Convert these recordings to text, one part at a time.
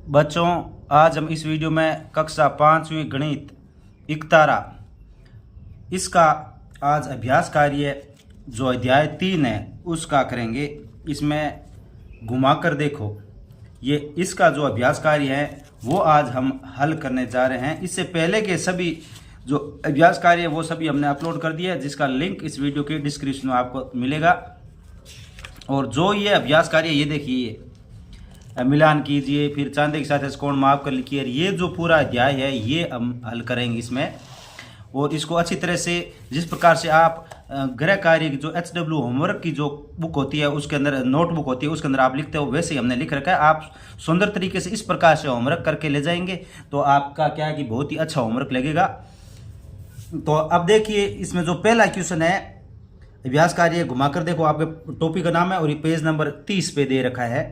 बच्चों, आज हम इस वीडियो में कक्षा 5वीं गणित इकतारा इसका आज अभ्यास कार्य जो अध्याय 3 है उसका करेंगे। इसमें घुमा कर देखो, ये इसका जो अभ्यास कार्य है वो आज हम हल करने जा रहे हैं। इससे पहले के सभी जो अभ्यास कार्य है वो सभी हमने अपलोड कर दिया है, जिसका लिंक इस वीडियो के डिस्क्रिप्शन में आपको मिलेगा। और जो ये अभ्यास कार्य ये देखिए, मिलान कीजिए, फिर चांदे के साथ कोण माप कर लिखिए, ये जो पूरा अध्याय है ये हम हल करेंगे इसमें। और इसको अच्छी तरह से जिस प्रकार से आप गृह कार्य की जो HW होमवर्क की जो बुक होती है उसके अंदर नोटबुक होती है उसके अंदर आप लिखते हो, वैसे ही हमने लिख रखा है। आप सुंदर तरीके से इस प्रकार से होमवर्क करके ले जाएंगे तो आपका क्या है कि बहुत ही अच्छा होमवर्क लगेगा। तो अब देखिए, इसमें जो पहला क्वेश्चन है अभ्यास कार्य घुमाकर देखो, आपके टॉपिक का नाम है और ये पेज नंबर 30 पे दे रखा है।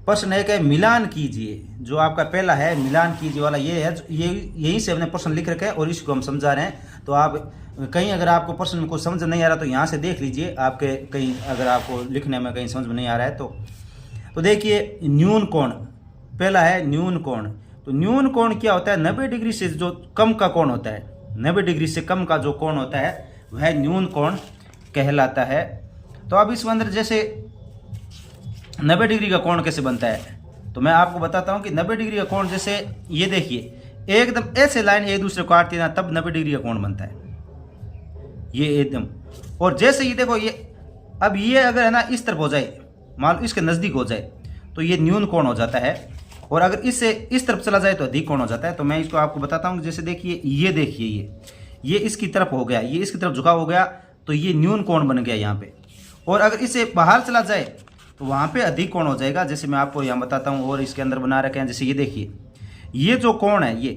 प्रश्न एक है मिलान कीजिए, जो आपका पहला है मिलान कीजिए वाला ये है, ये यहीं से हमने प्रश्न लिख रखा है और इसको हम समझा रहे हैं। तो आप कहीं अगर आपको प्रश्न में कुछ समझ नहीं आ रहा तो यहाँ से देख लीजिए, आपके कहीं अगर आपको लिखने में कहीं समझ में नहीं आ रहा है तो देखिए, न्यून कोण पहला है। न्यून कोण, तो न्यून कोण क्या होता है? 90 डिग्री से जो कम का कोण होता है, 90 डिग्री से कम का जो कोण होता है वह न्यून कोण कहलाता है। तो अब इसके अंदर जैसे 90 डिग्री का कोण कैसे बनता है, तो मैं आपको बताता हूं कि 90 डिग्री का कोण जैसे ये देखिए, एकदम ऐसे लाइन एक दूसरे को काटती है ना, तब 90 डिग्री का कोण बनता है ये एकदम। और जैसे ये देखो, ये अब ये अगर है ना इस तरफ हो जाए, मान लो इसके नज़दीक हो जाए तो ये न्यून कोण हो जाता है, और अगर इससे इस तरफ चला जाए तो अधिक कोण हो जाता है। तो मैं इसको आपको बताता हूँ, जैसे देखिए, ये देखिए, ये इसकी तरफ हो गया, ये इसकी तरफ झुकाव हो गया तो ये न्यून कोण बन गया यहाँ पे। और अगर इससे बाहर चला जाए तो वहाँ पे अधिक कोण हो जाएगा, जैसे मैं आपको यहाँ बताता हूँ। और इसके अंदर बना रखे हैं, जैसे ये देखिए, ये जो कोण है ये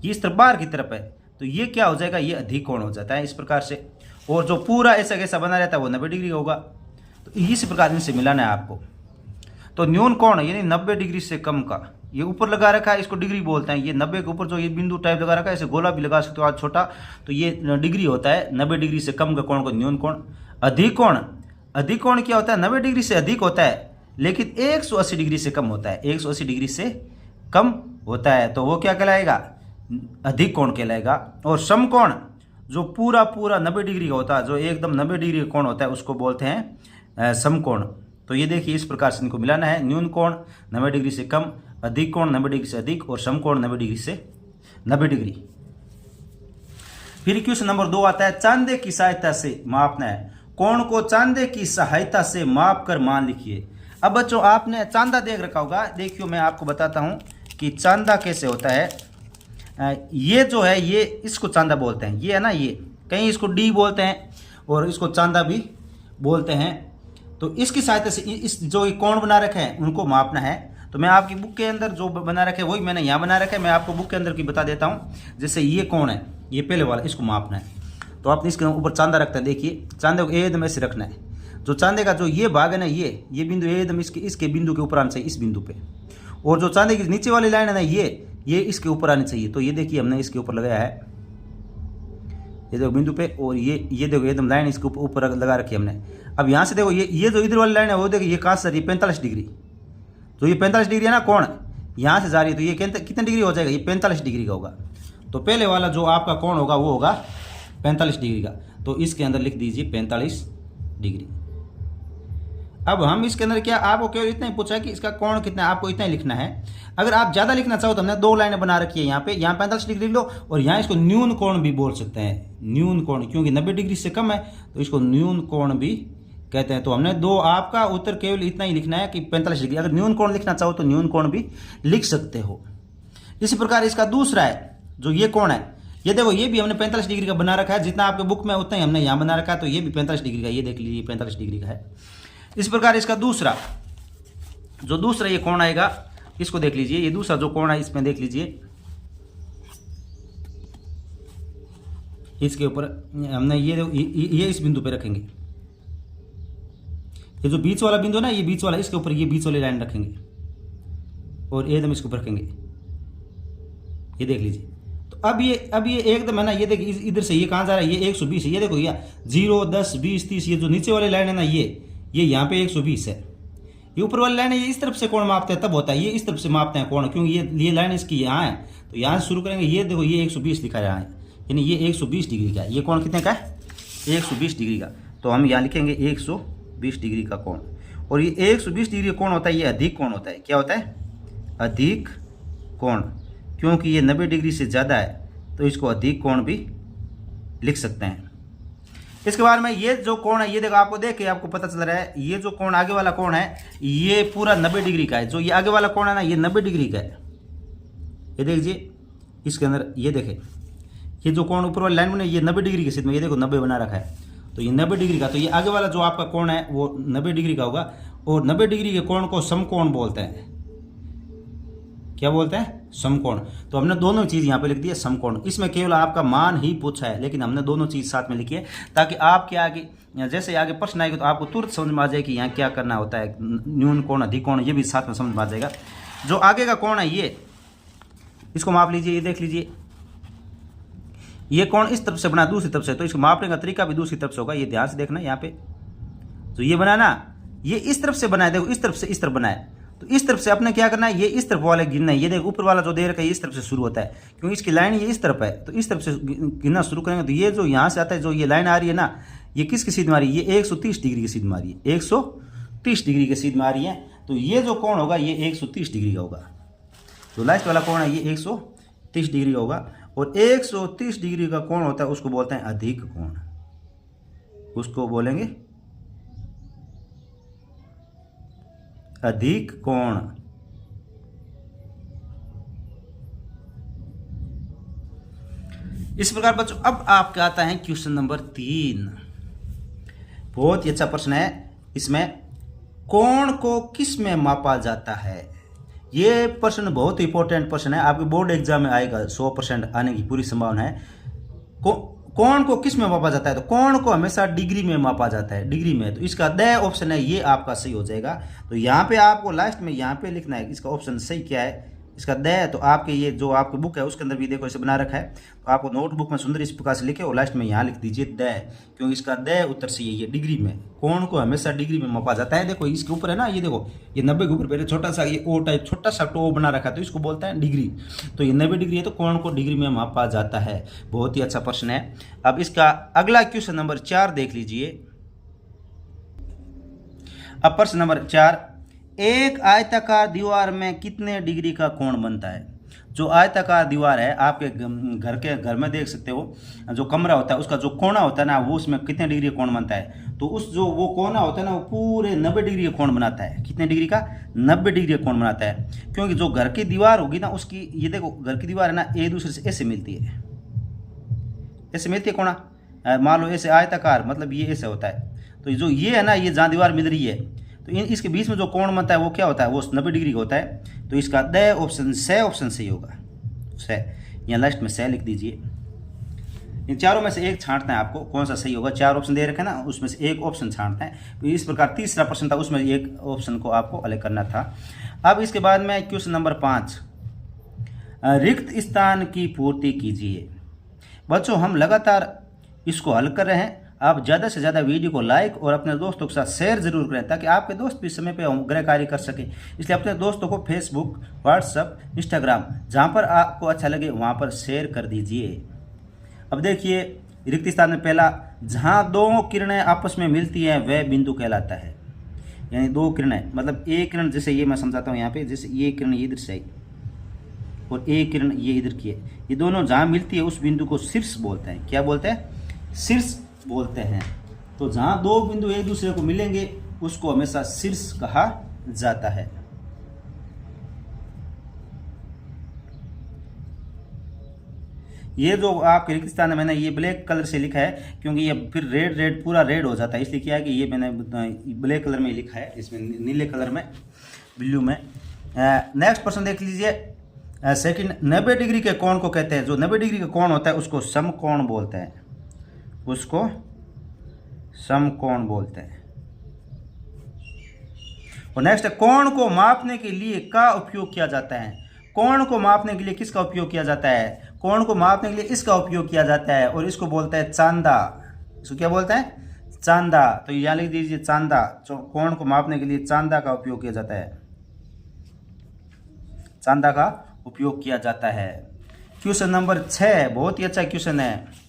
इस तरफ बाहर की तरफ है, तो ये क्या हो जाएगा, ये अधिक कोण हो जाता है इस प्रकार से। और जो पूरा ऐसा कैसा बना रहता है वो 90 डिग्री होगा। तो इसी प्रकार इनसे मिलाना है आपको। तो न्यून कोण यानी 90 डिग्री से कम का, ये ऊपर लगा रखा है, इसको डिग्री बोलते हैं। ये 90 के ऊपर जो ये बिंदु टाइप लगा रखा है, ऐसे गोला भी लगा सकते हो आज छोटा, तो ये डिग्री होता है। 90 डिग्री से कम का कोण को न्यून कोण। अधिक कोण, अधिक कोण क्या होता है? 90 डिग्री से अधिक होता है लेकिन 180 डिग्री से कम होता है, 180 डिग्री से कम होता है, तो वो क्या कहलाएगा? अधिक कोण कहलाएगा। और समकोण जो पूरा 90 डिग्री का होता है, जो एकदम 90 डिग्री का कोण होता है, उसको बोलते हैं समकोण। तो ये देखिए, इस प्रकार से इनको मिलाना है। न्यून कोण 90 डिग्री से कम, अधिक कोण 90 डिग्री से अधिक, और समकोण 90 डिग्री से 90 डिग्री। फिर क्वेश्चन नंबर 2 आता है, चांदे की सहायता से मापना है। कोण को चांदे की सहायता से माप कर मान लिखिए। अब बच्चों, आपने चांदा देख रखा होगा, देखियो मैं आपको बताता हूं कि चांदा कैसे होता है। ये जो है ये इसको चांदा बोलते हैं, ये है ना, ये कहीं इसको डी बोलते हैं और इसको चांदा भी बोलते हैं। तो इसकी सहायता से इस जो कोण बना रखे हैं उनको मापना है। तो मैं आपकी बुक के अंदर जो बना रखे वही मैंने यहाँ बना रखा है, मैं आपको बुक के अंदर की बता देता हूँ। जैसे ये कोण है, ये पहले वाला, इसको मापना है तो आपने इसके ऊपर चांदा रखता है। देखिए, चांदे को एकदम ऐसे रखना है। जो चांदे का जो ये भाग है ना, ये बिंदु एकदम इसके बिंदु के ऊपर आना चाहिए, इस बिंदु पे। और जो चांदे की नीचे वाली लाइन है ना, ये इसके ऊपर आनी चाहिए। तो ये देखिए, हमने इसके ऊपर लगाया है, ये देखो बिंदु पे, और ये देखो एकदम लाइन इसके ऊपर लगा रखी है हमने। अब यहाँ से देखो, ये जो इधर वाली लाइन है वो देखो, ये कहाँ से जा रही है? 45 डिग्री। तो ये 45 डिग्री है ना कोण, यहाँ से जा रही है, तो ये कितने डिग्री हो जाएगा? ये 45 डिग्री का होगा। तो पहले वाला जो आपका कोण होगा वो होगा 45 डिग्री का। तो इसके अंदर लिख दीजिए 45 डिग्री। अब हम इसके अंदर क्या, आपको केवल इतना ही पूछा है कि इसका कोण कितना है, आपको इतना ही लिखना है। अगर आप ज़्यादा लिखना चाहो तो हमने 2 लाइनें बना रखी है यहाँ पे, यहाँ 45 डिग्री लो, और यहाँ इसको न्यून कोण भी बोल सकते हैं। न्यून कोण, क्योंकि 90 डिग्री से कम है तो इसको न्यून कोण भी कहते हैं। तो हमने 2, आपका उत्तर केवल इतना ही लिखना है कि 45 डिग्री। अगर न्यून कोण लिखना चाहो तो न्यून कोण भी लिख सकते हो। इसी प्रकार इसका दूसरा है, जो ये कोण है, ये देखो, ये भी हमने 45 डिग्री का बना रखा है। जितना आपके बुक में उतना ही हमने यहाँ बना रखा है, तो ये भी 45 डिग्री का, ये देख लीजिए 45 डिग्री का है। इस प्रकार इसका दूसरा ये कोण आएगा, इसको देख लीजिए। ये दूसरा जो कोण है इसमें देख लीजिए, इसके ऊपर हमने ये इस बिंदु पे रखेंगे। ये जो बीच वाला बिंदु है ना, ये बीच वाला, इसके ऊपर ये बीच वाली लाइन रखेंगे और एकदम इसके ऊपर रखेंगे। ये देख लीजिए। तो अब ये एकदम है ना, ये देखिए इधर से ये कहाँ जा रहा है? ये 120 है। ये देखो, ये 0, 10, 20, 30, ये जो नीचे वाली लाइन है ना, ये यहाँ पे 120 है। ये ऊपर वाली लाइन है, ये इस तरफ से कोण मापते हैं तब होता है, ये इस तरफ से मापते हैं कोण, क्योंकि ये लाइन इसकी यहाँ है, तो यहाँ से शुरू करेंगे। ये देखो ये 120 लिखा है यहाँ, यानी ये 120 डिग्री का है। ये कोण कितने का है? 120 डिग्री का। तो हम यहाँ लिखेंगे 120 डिग्री का कोण। और ये 120 डिग्री का कोण होता है, ये अधिक कोण होता है। क्या होता है? अधिक कोण, क्योंकि ये 90 डिग्री से ज़्यादा है तो इसको अधिक कोण भी लिख सकते हैं। इसके बाद में ये जो कोण है, ये देखो आपको देख के आपको पता चल रहा है, ये जो कोण आगे वाला कोण है ये पूरा 90 डिग्री का है। जो ये आगे वाला कोण है ना, ये 90 डिग्री का है। ये देखिए इसके अंदर, ये देखें ये जो कोण ऊपर वाली लाइन में ये 90 डिग्री की स्थिति में, ये देखो 90 बना रखा है, तो ये 90 डिग्री का। तो ये आगे वाला जो आपका कोण है वो 90 डिग्री का होगा। और 90 डिग्री के कोण को समकोण बोलते हैं। क्या बोलते हैं? समकोण। तो हमने दोनों चीज़ यहाँ पे लिख दी है, समकोण। इसमें केवल आपका मान ही पूछा है, लेकिन हमने दोनों चीज़ साथ में लिखी है ताकि आपके आगे जैसे आगे प्रश्न आएगा तो आपको तुरंत समझ में आ जाए कि यहाँ क्या करना होता है। न्यून कोण, अधिक कोण, ये भी साथ में समझ में आ जाएगा। जो आगे का कोण है ये, इसको माप लीजिए। ये देख लीजिए, ये कोण इस तरफ से बना, दूसरी तरफ से, तो इसको मापने का तरीका भी दूसरी तरफ से होगा। ये ध्यान से देखना यहाँ पे, तो ये बना ना, ये इस तरफ से बनाए, देखो इस तरफ से इस तरफ बनाए, तो इस तरफ से अपने क्या करना है, ये इस तरफ वाले गिनना है। ये देखो ऊपर वाला जो दे रखा है इस तरफ से शुरू होता है, क्योंकि इसकी लाइन ये इस तरफ है, तो इस तरफ से गिनना शुरू करेंगे। तो ये जो यहाँ से आता है, जो ये लाइन आ रही है ना, ये किसकी सीध में आ रही है? ये 130 डिग्री की सीध में आ रही है, 130 डिग्री की सीध में आ रही है। तो ये जो कोण होगा ये 130 डिग्री का होगा। जो लास्ट वाला कोण है ये 130 डिग्री का होगा। और 130 डिग्री का कोण होता है उसको बोलते हैं अधिक कोण, उसको बोलेंगे अधिक कोण। इस प्रकार बच्चों अब आपका आता है क्वेश्चन नंबर 3। बहुत ही अच्छा प्रश्न है। इसमें कोण को किस में मापा जाता है? ये प्रश्न बहुत ही इंपॉर्टेंट प्रश्न है, आपके बोर्ड एग्जाम में आएगा, 100% आने की पूरी संभावना है। कोण को किस में मापा जाता है? तो कोण को हमेशा डिग्री में मापा जाता है, डिग्री में। तो इसका द ऑप्शन है, ये आपका सही हो जाएगा। तो यहाँ पे आपको लास्ट में यहाँ पे लिखना है इसका ऑप्शन सही क्या है, इसका द। तो आपके ये जो आपकी बुक है उसके अंदर भी देखो इसे बना रखा है, तो आपको नोटबुक में सुंदर इस प्रकार से लिखे और लास्ट में यहाँ लिख दीजिए द, क्योंकि इसका द उत्तर सही है। ये डिग्री में, कोण को हमेशा डिग्री में मापा जाता है। देखो इसके ऊपर है ना, ये देखो ये 90 के ऊपर पहले छोटा सा ये ओ टाइप छोटा सा टो बना रखा है, तो इसको बोलते हैं डिग्री। तो ये 90 डिग्री है, तो कोण को डिग्री में मापा जाता है। बहुत ही अच्छा प्रश्न है। अब इसका अगला क्वेश्चन नंबर 4 देख लीजिए। अब प्रश्न नंबर 4, एक आयताकार दीवार में कितने डिग्री का कोण बनता है? जो आयताकार दीवार है आपके घर में देख सकते हो, जो कमरा होता है उसका जो कोना होता है ना, वो उसमें कितने डिग्री का कोण बनता है? तो उस जो वो कोना होता है ना, वो पूरे 90 डिग्री का कोण बनाता है। कितने डिग्री का? 90 डिग्री का कोण बनाता है। क्योंकि जो घर की दीवार होगी ना उसकी, ये देखो घर की दीवार है ना, एक दूसरे से ऐसे मिलती है, ऐसे मिलती है कोना। मान लो ऐसे आयताकार, मतलब ये ऐसे होता है। तो जो ये है ना, ये जहाँ दीवार मिल रही है, तो इसके बीच में जो कोण बनता है वो क्या होता है? वो 90 डिग्री का होता है। तो इसका द ऑप्शन से ऑप्शन सही होगा। से यहाँ लास्ट में से लिख दीजिए। इन चारों में से एक छांटना है आपको, कौन सा सही होगा। 4 ऑप्शन दे रखे हैं ना, उसमें से एक ऑप्शन छांटना है। तो इस प्रकार तीसरा प्रश्न था, उसमें एक ऑप्शन को आपको अलग करना था। अब इसके बाद में क्वेश्चन नंबर 5, रिक्त स्थान की पूर्ति कीजिए। बच्चों हम लगातार इसको हल कर रहे हैं। आप ज़्यादा से ज़्यादा वीडियो को लाइक और अपने दोस्तों के साथ शेयर जरूर करें, ताकि आपके दोस्त भी समय पे गृह कार्य कर सकें। इसलिए अपने दोस्तों को फेसबुक, व्हाट्सएप, इंस्टाग्राम, जहाँ पर आपको अच्छा लगे वहाँ पर शेयर कर दीजिए। अब देखिए रिक्त स्थान में पहला, जहाँ 2 किरणें आपस में मिलती हैं वह बिंदु कहलाता है। यानी 2 किरणें, मतलब एक किरण, जैसे ये मैं समझाता हूँ यहाँ पे, जैसे ये किरण इधर से आई और एक किरण ये इधर की है, ये दोनों जहाँ मिलती है उस बिंदु को शीर्ष बोलते हैं। क्या बोलते हैं? शीर्ष बोलते हैं। तो जहाँ 2 बिंदु एक दूसरे को मिलेंगे उसको हमेशा शीर्ष कहा जाता है। ये जो आपके रिक्त स्थान है, मैंने ये ब्लैक कलर से लिखा है, क्योंकि ये फिर रेड पूरा रेड हो जाता है। इसलिए क्या है कि ये मैंने ब्लैक कलर में लिखा है, इसमें नीले कलर में, ब्लू में। नेक्स्ट प्रश्न देख लीजिए। सेकंड, 90 डिग्री के कोण को कहते हैं, जो 90 डिग्री का कोण होता है उसको समकोण बोलते हैं, उसको समकोण बोलते हैं। और नेक्स्ट है, कोण को मापने के लिए का उपयोग किया जाता है। कोण को मापने के लिए किसका उपयोग किया जाता है? कोण को मापने के लिए इसका उपयोग किया जाता है, और इसको बोलते हैं चांदा। इसको क्या बोलते हैं? चांदा, तो यहाँ लिख दीजिए चांदा। कोण को मापने के लिए चांदा का उपयोग किया जाता है, चांदा का उपयोग किया जाता है। क्वेश्चन नंबर 6 बहुत ही अच्छा क्वेश्चन है।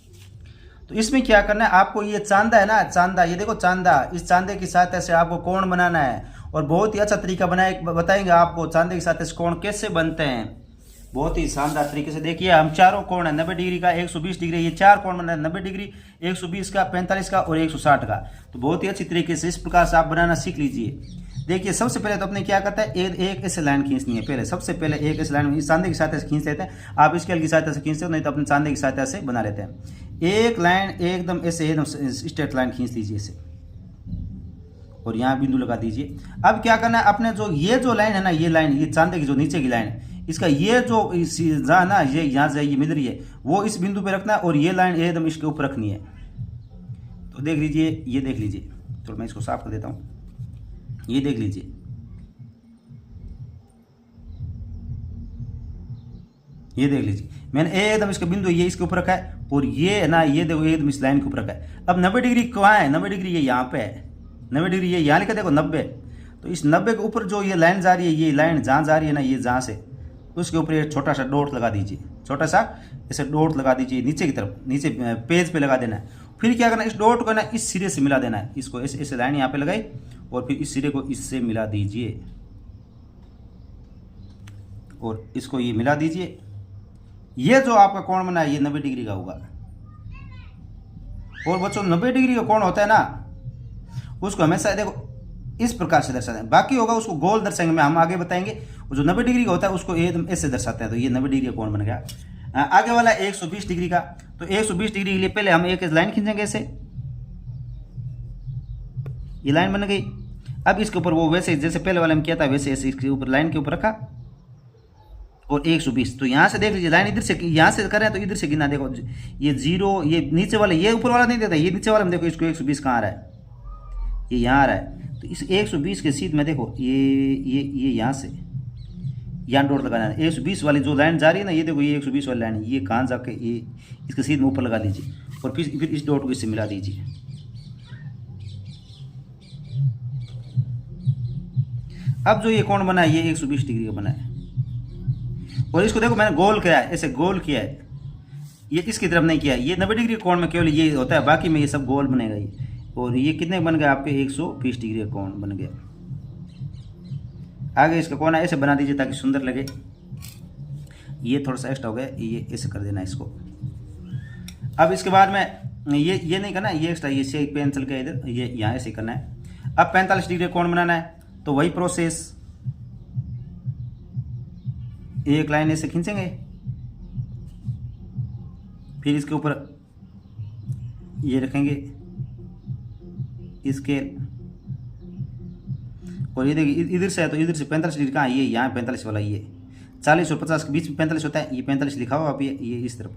तो इसमें क्या करना है आपको, ये चांदा है ना, चांदा, ये देखो चांदा, इस चांदे की सहायता से आपको कोण बनाना है और बहुत ही अच्छा तरीका बताएंगे आपको चांदे की सहायता से कोण कैसे बनते हैं, बहुत ही शानदार तरीके से। देखिए हम चारों कोण है 90 डिग्री का, 120 डिग्री, ये चार कोण बना है 90 डिग्री, 120 का, 45 का और 160 का। तो बहुत ही अच्छी तरीके से इस प्रकार से आप बनाना सीख लीजिए। देखिए सबसे पहले तो अपने क्या करता है, एक ऐसे लाइन खींचनी है। पहले सबसे पहले एक ऐसे लाइन इस चांदे की सहायता से खींच लेते हैं, आप स्केल की सहायता से खींचते हो, नहीं तो अपने चांदे की सहायता से बना लेते हैं। एक लाइन एकदम ऐसे एकदम स्ट्रेट लाइन खींच लीजिए इसे और यहाँ बिंदु लगा दीजिए। अब क्या करना है, अपने जो ये जो लाइन है ना, ये लाइन, ये चांदे की जो नीचे की लाइन है, इसका ये जो जहाँ ना ये यहाँ से ये मिल रही है वो इस बिंदु पे रखना है और ये लाइन एकदम इसके ऊपर रखनी है। तो देख लीजिए, ये देख लीजिए, तो मैं इसको साफ कर देता हूँ। ये देख लीजिए, ये देख लीजिए, मैंने एकदम इसका बिंदु ये इसके ऊपर रखा है और ये है ना, ये देखो एकदम इस लाइन के ऊपर रखा है। अब 90 डिग्री कहाँ है, 90 डिग्री ये यहाँ पे है, 90 डिग्री ये यहाँ लिखा देखो 90। तो इस 90 के ऊपर जो ये लाइन जा रही है, ये लाइन जहाँ जा रही है ना, ये जहाँ से, उसके ऊपर एक छोटा सा डॉट लगा दीजिए, छोटा सा ऐसे डॉट लगा दीजिए नीचे की तरफ, नीचे पेज पे लगा देना है। फिर क्या करना है, इस डॉट को ना इस सिरे से मिला देना है, इसको ऐसे लाइन यहाँ पे लगाई और फिर इस सिरे को इससे मिला दीजिए और इसको ये मिला दीजिए। ये जो आपका कोण बना है ये 90 डिग्री का होगा। और बच्चों 90 डिग्री का कोण होता है ना, उसको हमेशा देखो इस प्रकार से दर्शाते हैं, बाकी होगा उसको गोल दर्शाएंगे, हम आगे बताएंगे। और जो 90 डिग्री का होता है उसको एकदम ऐसे दर्शाते हैं। तो ये 90 डिग्री का कोण बन गया। आगे वाला 120 डिग्री का, तो 120 डिग्री के लिए पहले हम एक लाइन खींचेंगे ऐसे, ये लाइन बन गई। अब इसके ऊपर वो वैसे जैसे पहले वाले में किया था वैसे ऐसे इसके ऊपर लाइन के ऊपर रखा और 120। तो यहाँ से देख लीजिए लाइन इधर से, यहाँ से कर रहे हैं तो इधर से गिना, देखो ये 0, ये नीचे वाले, ये ऊपर वाला नहीं देता, ये नीचे वाले में देखो इसको 120 कहाँ आ रहा है, ये यहाँ आ रहा है। तो इस 120 के सीध में देखो ये यहाँ से यहाँ डॉट लगाना है। 120 वाली जो लाइन जा रही है ना, ये देखो ये 120 वाली लाइन, ये कहाँ जाके ये इसके सीध में ऊपर लगा दीजिए और फिर इस डॉट को इससे मिला दीजिए। अब जो ये कोण बना है ये 120 डिग्री का बना है और इसको देखो मैंने गोल किया है, ऐसे गोल किया है, ये इसकी तरफ नहीं किया है। ये 90 डिग्री कोण में केवल ये होता है, बाकी में ये सब गोल बनेगा ये। और ये कितने बन गए आपके, 120 डिग्री का कोण बन गया। आगे इसका कोण ऐसे बना दीजिए ताकि सुंदर लगे। ये थोड़ा सा एक्स्ट्रा हो गया, ये ऐसे कर देना इसको। अब इसके बाद में ये नहीं करना, ये एक्स्ट्रा, ये से पेंसिल का इधर ये यहाँ ऐसे करना है। अब 45 डिग्री कोण बनाना है, तो वही प्रोसेस, एक लाइन ऐसे खींचेंगे, फिर इसके ऊपर ये रखेंगे स्केल और ये देखिए इधर से है तो इधर से 45 डिग्री कहाँ है, ये यहाँ 45 वाला, ये 40 और 50 के बीच में 45 होता है, ये 45 लिखा हुआ आप ये इस तरफ,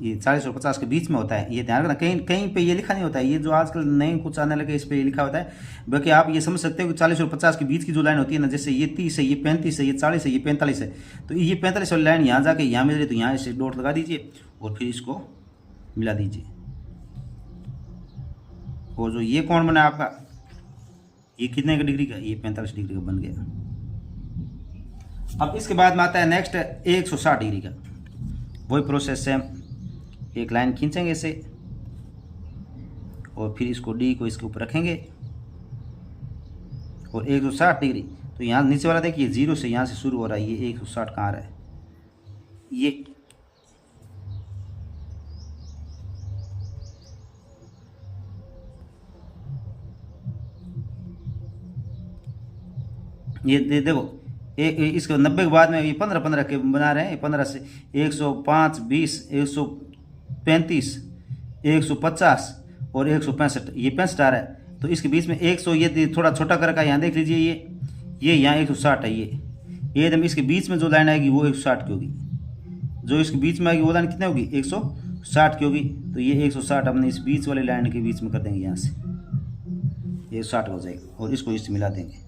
ये 40 और 50 के बीच में होता है। ये ध्यान रखना, कहीं कहीं पे ये लिखा नहीं होता है, ये जो आजकल नए कुछ आने लगे इस पे ये लिखा होता है। बाकी आप ये समझ सकते हो कि 40 और 50 के बीच की जो लाइन होती है ना, जैसे ये 30 है, ये 35 है, ये 40 है, ये 45 है, तो ये 45 वाली लाइन यहाँ जाके यहाँ मिल रही है, तो यहाँ इसे डॉट लगा दीजिए और फिर इसको मिला दीजिए। और जो ये कोण बना आपका, ये कितने का डिग्री का, ये 45 डिग्री का बन गया। अब इसके बाद में आता है नेक्स्ट 160 डिग्री का, वही प्रोसेस से एक लाइन खींचेंगे इसे और फिर इसको डी को इसके ऊपर रखेंगे और 160 डिग्री। तो यहाँ नीचे वाला देखिए 0 से यहाँ से शुरू हो रहा है, ये 160 कहाँ आ रहा है, ये देखो इसको 90 के बाद में ये 15 के बना रहे हैं, ये 15 से 105, 20, 135, 150 और 165, ये 65 आ रहा है। तो इसके बीच में 100, ये थोड़ा छोटा कर रखा है, यहाँ देख लीजिए, ये यहाँ 160 है, ये एकदम इसके बीच में जो लाइन आएगी वो 160 की होगी, जो इसके बीच में आएगी वो लाइन कितनी होगी, 160 की होगी। तो ये 160 हमने इस बीच वाली लाइन के बीच में कर देंगे, यहाँ से ये 160 हो जाएगा और इसको इससे मिला देंगे।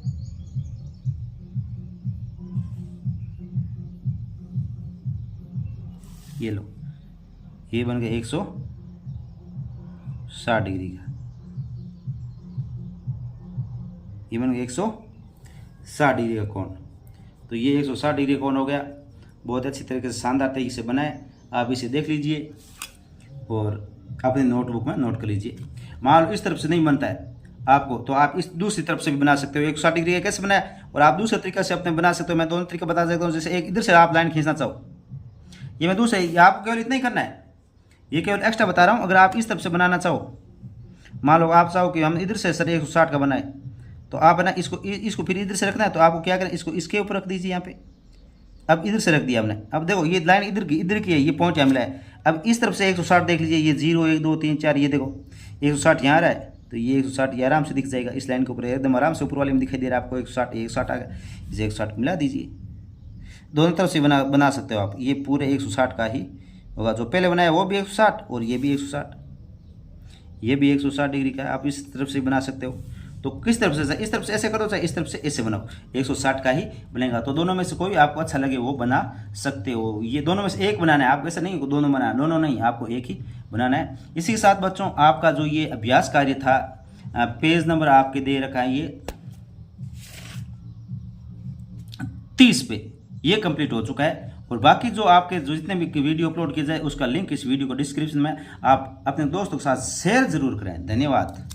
ये लो, ये बन गया 160 डिग्री का। ये बन गया 160 डिग्री का कोण। तो ये 160 डिग्री कोण हो गया। बहुत अच्छी तरीके से शानदार तरीके से बनाए। आप इसे देख लीजिए और अपने नोटबुक में नोट कर लीजिए। मान लो इस तरफ से नहीं बनता है आपको, तो आप इस दूसरी तरफ से भी बना सकते हो। 160 डिग्री कैसे बनाए और आप दूसरे तरीके से अपने बना सकते हो। मैं दोनों तरीका बता सकता हूँ। जैसे एक इधर से आप लाइन खींचना चाहो, ये मैं दूसरे, आपको केवल इतना ही करना है, ये केवल एक्स्ट्रा बता रहा हूँ। अगर आप इस तरफ से बनाना चाहो, मान लो आप चाहो कि हम इधर से सर 160 का बनाए, तो आप है ना इसको फिर इधर से रखना है। तो आपको क्या करें, इसको इसके ऊपर रख दीजिए यहाँ पे। अब इधर से रख दिया हमने। अब देखो ये लाइन इधर की है, ये पॉइंट यहाँ मिला है। अब इस तरफ से 160 देख लीजिए, ये 0 1 2 3 4, ये देखो 160 यहाँ रहा है, तो ये 160 ये आराम से दिख जाएगा इस लाइन के ऊपर, एकदम आराम से ऊपर वाले में दिखाई दे रहा है आपको। 160 आ गया, इसे 160 मिला दीजिए। दोनों तरफ से बना सकते हो आप। ये पूरे 160 का ही होगा। जो पहले बनाया वो भी 160 और ये भी 160, ये भी 160 डिग्री का है। आप इस तरफ से बना सकते हो। तो किस तरफ से, इस तरफ से ऐसे करो चाहे इस तरफ से ऐसे बनाओ, 160 का ही बनेगा। तो दोनों में से कोई आपको अच्छा लगे वो बना सकते हो। ये दोनों में से एक बनाना है आपको, ऐसा नहीं दोनों बनाना, दोनों नहीं, आपको एक ही बनाना है। इसी के साथ बच्चों आपका जो ये अभ्यास कार्य था, पेज नंबर आपके दे रखा है ये 30 पे, ये कंप्लीट हो चुका है। और बाकी जो आपके जो जितने भी वीडियो अपलोड किए जाए उसका लिंक इस वीडियो को डिस्क्रिप्शन में आप अपने दोस्तों के साथ शेयर जरूर करें। धन्यवाद।